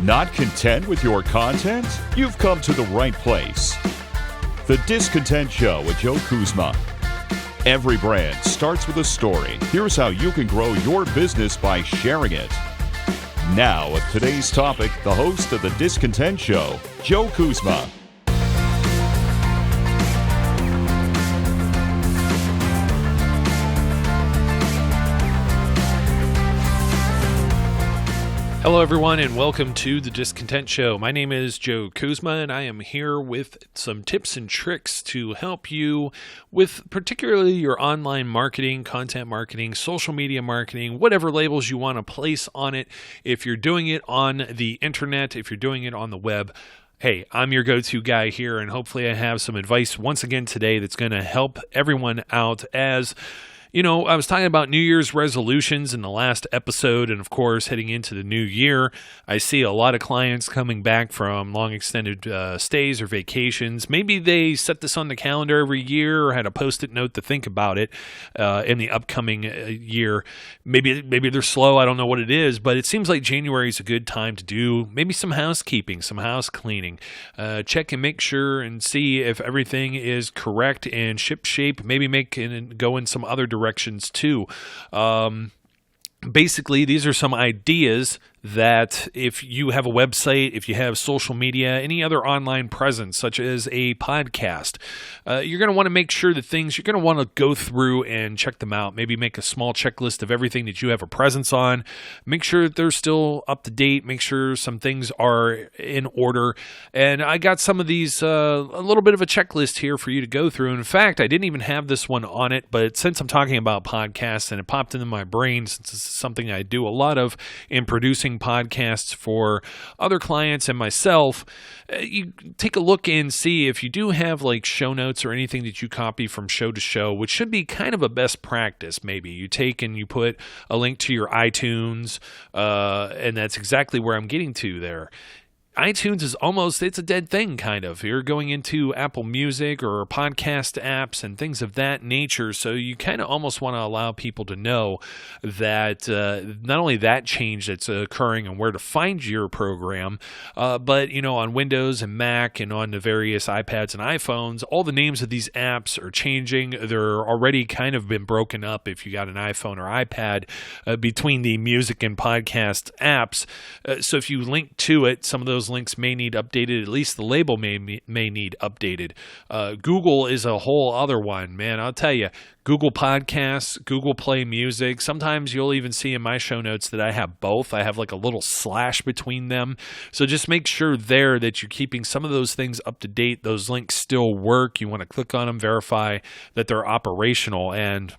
Not content with your content? You've come to the right place. The Discontent Show with Joe Kuzma. Every brand starts with a story. Here's how you can grow your business by sharing it. Now, with today's topic, the host of The Discontent Show, Joe Kuzma. Hello, everyone, and welcome to The Discontent Show. My name is Joe Kuzma, and I am here with some tips and tricks to help you with particularly your online marketing, content marketing, social media marketing, whatever labels you want to place on it. If you're doing it on the internet, if you're doing it on the web, hey, I'm your go-to guy here, and hopefully I have some advice once again today that's going to help everyone out. As you know, I was talking about New Year's resolutions in the last episode, and of course, heading into the new year, I see a lot of clients coming back from long extended stays or vacations. Maybe they set this on the calendar every year or had a Post-it note to think about it in the upcoming year. Maybe they're slow. I don't know what it is, but it seems like January is a good time to do maybe some housekeeping, some house cleaning. Check and make sure and see if everything is correct and ship-shape. Maybe go in some other directions too. Basically, these are some ideas that if you have a website, if you have social media, any other online presence, such as a podcast, you're going to want to make sure that you're going to want to go through and check them out. Maybe make a small checklist of everything that you have a presence on. Make sure that they're still up to date. Make sure some things are in order. And I got some of these, a little bit of a checklist here for you to go through. In fact, I didn't even have this one on it, but since I'm talking about podcasts and it popped into my brain, since it's something I do a lot of in producing podcasts for other clients and myself, you take a look and see if you do have like show notes or anything that you copy from show to show, which should be kind of a best practice. Maybe you take and you put a link to your iTunes, and that's exactly where I'm getting to there. iTunes is it's a dead thing, kind of. You're going into Apple Music or podcast apps and things of that nature, so you kind of almost want to allow people to know that not only that change that's occurring and where to find your program, but, you know, on Windows and Mac and on the various iPads and iPhones, all the names of these apps are changing. They're already kind of been broken up if you got an iPhone or iPad between the music and podcast apps. So if you link to it, some of those links may need updated. At least the label may need updated. Google is a whole other one, man. I'll tell you, Google Podcasts, Google Play Music. Sometimes you'll even see in my show notes that I have both. I have like a little slash between them. So just make sure there that you're keeping some of those things up to date. Those links still work. You want to click on them, verify that they're operational, and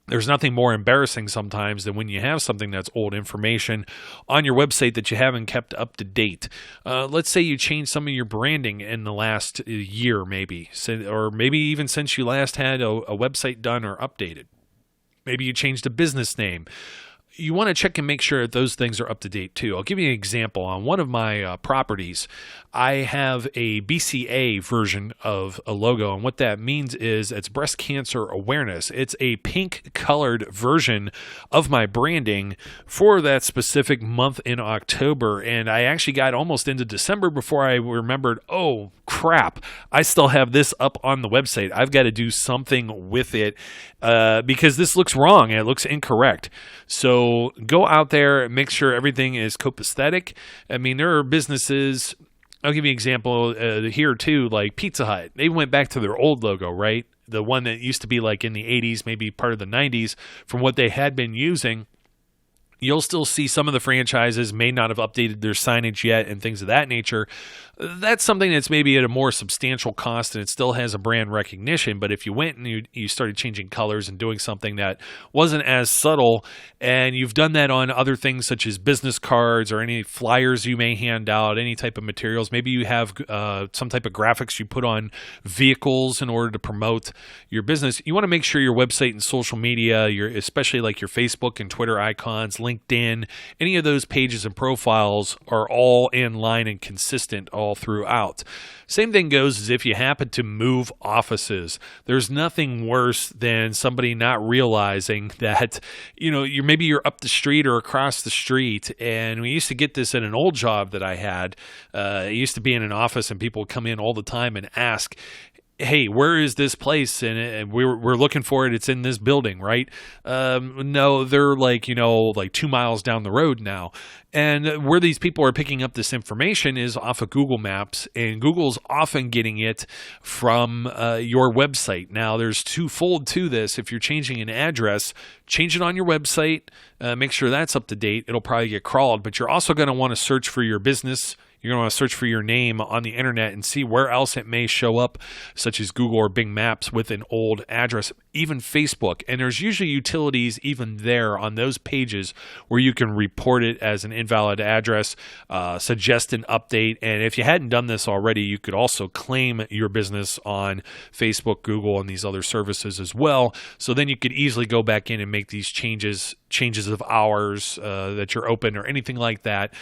there's nothing more embarrassing sometimes than when you have something that's old information on your website that you haven't kept up to date. Let's say you changed some of your branding in the last year, maybe, or maybe even since you last had a website done or updated. Maybe you changed a business name. You want to check and make sure that those things are up to date too. I'll give you an example. On one of my properties, I have a BCA version of a logo, and what that means is it's breast cancer awareness. It's a pink colored version of my branding for that specific month in October, and I actually got almost into December before I remembered, oh crap, I still have this up on the website. I've got to do something with it because this looks wrong and it looks incorrect. So go out there and make sure everything is copacetic. I mean, there are businesses, I'll give you an example here too, like Pizza Hut. They went back to their old logo, right? The one that used to be like in the 80s, maybe part of the 90s, from what they had been using. You'll still see some of the franchises may not have updated their signage yet and things of that nature. That's something that's maybe at a more substantial cost and it still has a brand recognition. But if you went and you started changing colors and doing something that wasn't as subtle, and you've done that on other things such as business cards or any flyers you may hand out, any type of materials, maybe you have some type of graphics you put on vehicles in order to promote your business, you want to make sure your website and social media, especially like your Facebook and Twitter icons, LinkedIn, LinkedIn, any of those pages and profiles are all in line and consistent all throughout. Same thing goes as if you happen to move offices. There's nothing worse than somebody not realizing that, maybe you're up the street or across the street. And we used to get this in an old job that I had. I used to be in an office and people would come in all the time and ask, hey, where is this place? And we're looking for it. It's in this building, right? No, they're like 2 miles down the road now. And where these people are picking up this information is off of Google Maps, and Google's often getting it from your website. Now, there's twofold to this. If you're changing an address, change it on your website. Make sure that's up to date. It'll probably get crawled, but you're also going to want to search for your business. You're going to want to search for your name on the internet and see where else it may show up, such as Google or Bing Maps with an old address, even Facebook. And there's usually utilities even there on those pages where you can report it as an invalid address, suggest an update. And if you hadn't done this already, you could also claim your business on Facebook, Google, and these other services as well. So then you could easily go back in and make these changes of hours that you're open or anything like that,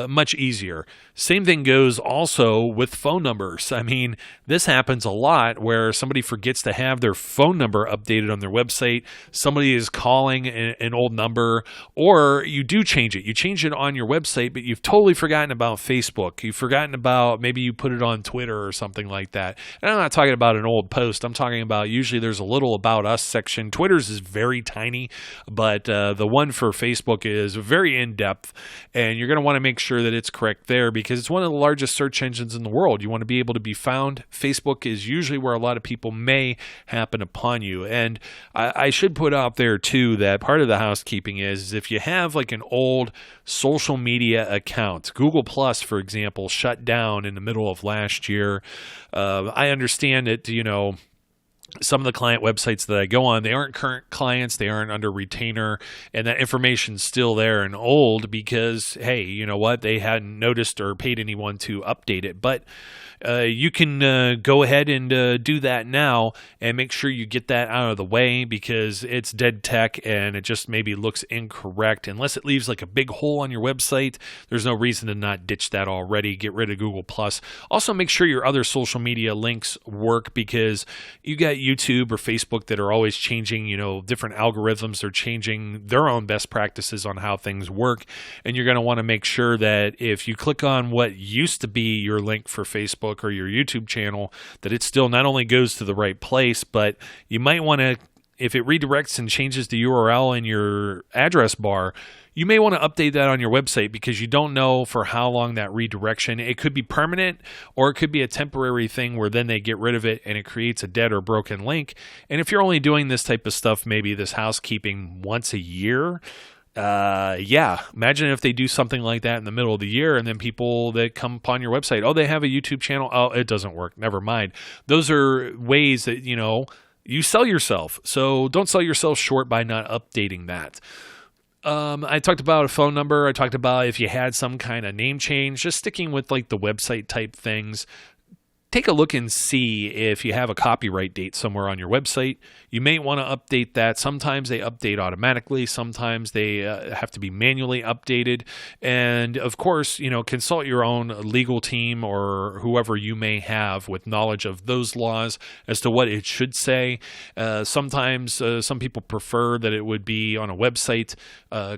much easier. Same thing goes also with phone numbers. I mean, this happens a lot where somebody forgets to have their phone number updated on their website. Somebody is calling an old number, or you do change it. You change it on your website, but you've totally forgotten about Facebook. You've forgotten about, maybe you put it on Twitter or something like that. And I'm not talking about an old post. I'm talking about usually there's a little About Us section. Twitter's is very tiny, but the one for Facebook is very in-depth, and you're going to want to make sure that it's correct there because it's one of the largest search engines in the world. You want to be able to be found. Facebook is usually where a lot of people may happen upon you. And I should put out there too that part of the housekeeping is if you have like an old social media account, Google Plus, for example, shut down in the middle of last year. I understand that, some of the client websites that I go on, they aren't current clients, they aren't under retainer, and that information's still there and old because, hey, you know what, they hadn't noticed or paid anyone to update it. But you can go ahead and do that now and make sure you get that out of the way because it's dead tech and it just maybe looks incorrect. Unless it leaves like a big hole on your website, there's no reason to not ditch that already. Get rid of Google+. Also, make sure your other social media links work because you got YouTube or Facebook that are always changing, different algorithms. They're changing their own best practices on how things work. And you're going to want to make sure that if you click on what used to be your link for Facebook or your YouTube channel, that it still not only goes to the right place, but you might want to, if it redirects and changes the URL in your address bar, you may want to update that on your website because you don't know for how long that redirection, it could be permanent or it could be a temporary thing where then they get rid of it and it creates a dead or broken link. And if you're only doing this type of stuff, maybe this housekeeping once a year, imagine if they do something like that in the middle of the year and then people that come upon your website, oh, they have a YouTube channel. Oh, it doesn't work. Never mind. Those are ways that, you sell yourself. So don't sell yourself short by not updating that. I talked about a phone number. I talked about if you had some kind of name change, just sticking with like the website type things. Take a look and see if you have a copyright date somewhere on your website. You may want to update that. Sometimes they update automatically. Sometimes they have to be manually updated. And of course, consult your own legal team or whoever you may have with knowledge of those laws as to what it should say. Sometimes some people prefer that it would be on a website,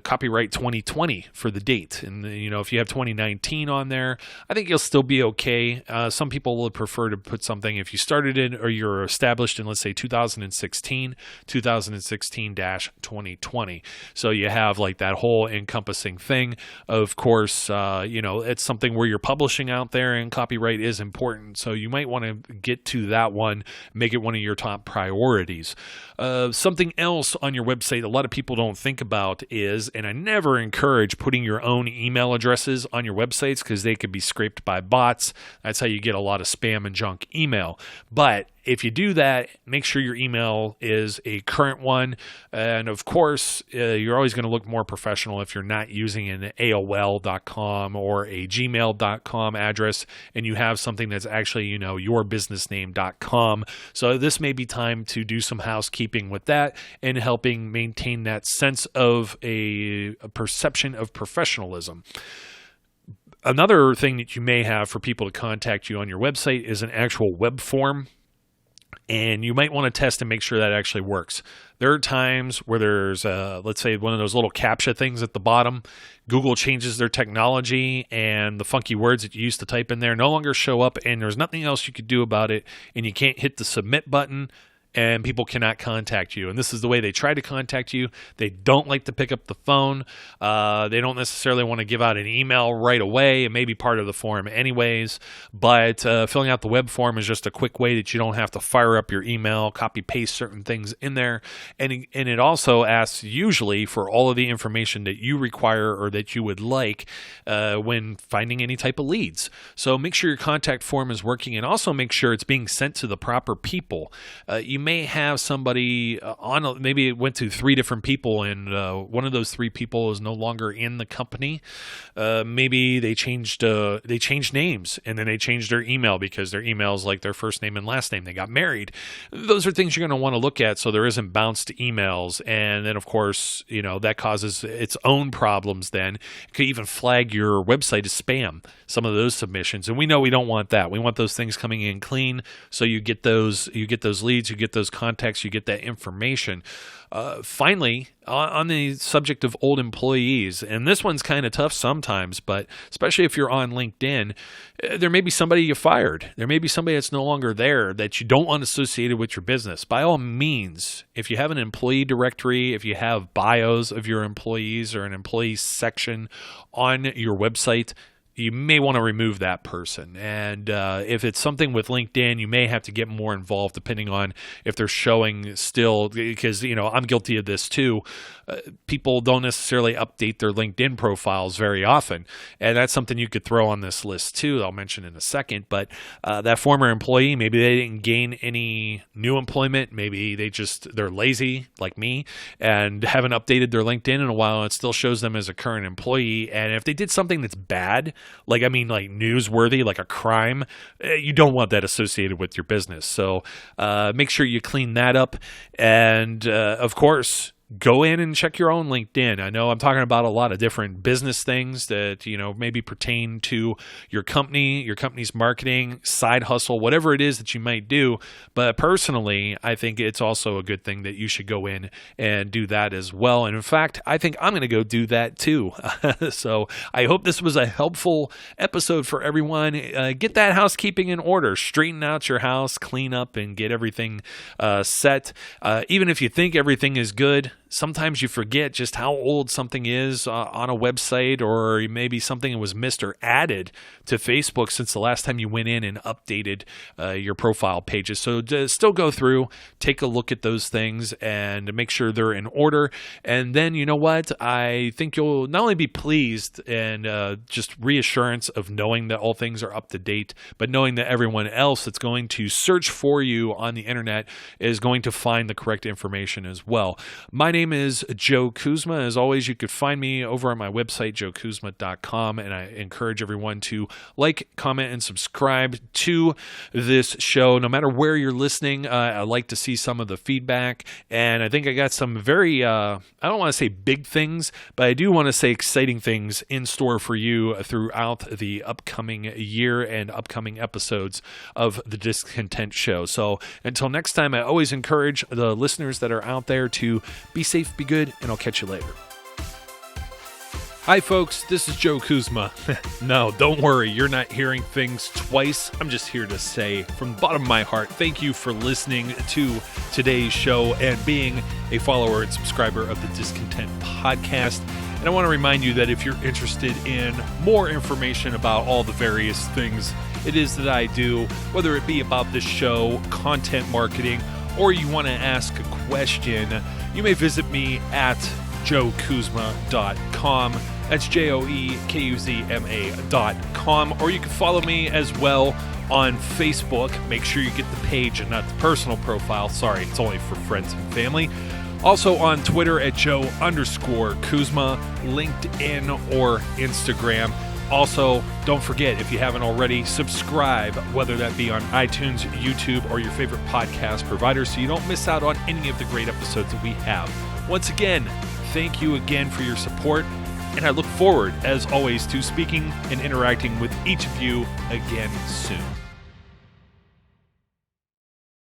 copyright 2020 for the date. And, if you have 2019 on there, I think you'll still be okay. Some people will prefer to put something if you started in or you're established in, let's say, 2016-2020. So you have like that whole encompassing thing. Of course, it's something where you're publishing out there and copyright is important. So you might want to get to that one, make it one of your top priorities. Something else on your website a lot of people don't think about is, and I never encourage putting your own email addresses on your websites because they could be scraped by bots. That's how you get a lot of spam spam and junk email. But if you do that, make sure your email is a current one. And of course, you're always going to look more professional if you're not using an AOL.com or a gmail.com address and you have something that's actually, yourbusinessname.com. So this may be time to do some housekeeping with that and helping maintain that sense of a perception of professionalism. Another thing that you may have for people to contact you on your website is an actual web form. And you might want to test and make sure that actually works. There are times where there's, let's say, one of those little CAPTCHA things at the bottom. Google changes their technology and the funky words that you used to type in there no longer show up, and there's nothing else you could do about it, and you can't hit the submit button, and people cannot contact you. And this is the way they try to contact you. They don't like to pick up the phone. They don't necessarily want to give out an email right away. It may be part of the form anyways, but filling out the web form is just a quick way that you don't have to fire up your email, copy paste certain things in there. And it also asks usually for all of the information that you require or that you would like when finding any type of leads. So make sure your contact form is working, and also make sure it's being sent to the proper people. You may have somebody maybe it went to 3 different people, and one of those 3 people is no longer in the company. Maybe they changed names, and then they changed their email because their email is like their first name and last name. They got married. Those are things you're going to want to look at so there isn't bounced emails. And then, of course, that causes its own problems then. It could even flag your website as spam, some of those submissions. And we know we don't want that. We want those things coming in clean so you get those leads, you get those contacts, you get that information. Finally, on the subject of old employees, and this one's kind of tough sometimes, but especially if you're on LinkedIn, there may be somebody you fired. There may be somebody that's no longer there that you don't want associated with your business. By all means, if you have an employee directory, if you have bios of your employees or an employee section on your website, you may want to remove that person. And if it's something with LinkedIn, you may have to get more involved depending on if they're showing still, because, I'm guilty of this too. People don't necessarily update their LinkedIn profiles very often. And that's something you could throw on this list too, I'll mention in a second. But that former employee, maybe they didn't gain any new employment. Maybe they're lazy like me and haven't updated their LinkedIn in a while. And it still shows them as a current employee. And if they did something that's bad, like newsworthy, like a crime, you don't want that associated with your business. So make sure you clean that up. And of course, go in and check your own LinkedIn. I know I'm talking about a lot of different business things that, maybe pertain to your company, your company's marketing, side hustle, whatever it is that you might do. But personally, I think it's also a good thing that you should go in and do that as well. And in fact, I think I'm going to go do that too. So I hope this was a helpful episode for everyone. Get that housekeeping in order, straighten out your house, clean up, and get everything set. Even if you think everything is good, sometimes you forget just how old something is on a website, or maybe something that was missed or added to Facebook since the last time you went in and updated your profile pages. So still go through, take a look at those things and make sure they're in order. And then, you know what? I think you'll not only be pleased and just reassurance of knowing that all things are up to date, but knowing that everyone else that's going to search for you on the internet is going to find the correct information as well. My name is Joe Kuzma. As always, you could find me over on my website, joekuzma.com, and I encourage everyone to like, comment, and subscribe to this show. No matter where you're listening, I like to see some of the feedback, and I think I got some very, I don't want to say big things, but I do want to say exciting things in store for you throughout the upcoming year and upcoming episodes of the Discontent Show. So until next time, I always encourage the listeners that are out there to be safe, be good, and I'll catch you later. Hi folks, this is Joe Kuzma. No, don't worry, you're not hearing things twice. I'm just here to say, from the bottom of my heart, thank you for listening to today's show and being a follower and subscriber of the Discontent Podcast. And I want to remind you that if you're interested in more information about all the various things it is that I do, whether it be about this show, content marketing, or you want to ask a question, you may visit me at joekuzma.com. That's JOEKUZMA.com. Or you can follow me as well On Facebook, make sure you get the page and not the personal profile. Sorry, it's only for friends and family. Also on Twitter at Joe_Kuzma, LinkedIn or Instagram. Also, don't forget, if you haven't already, subscribe, whether that be on iTunes, YouTube, or your favorite podcast provider, so you don't miss out on any of the great episodes that we have. Once again, thank you again for your support, and I look forward, as always, to speaking and interacting with each of you again soon.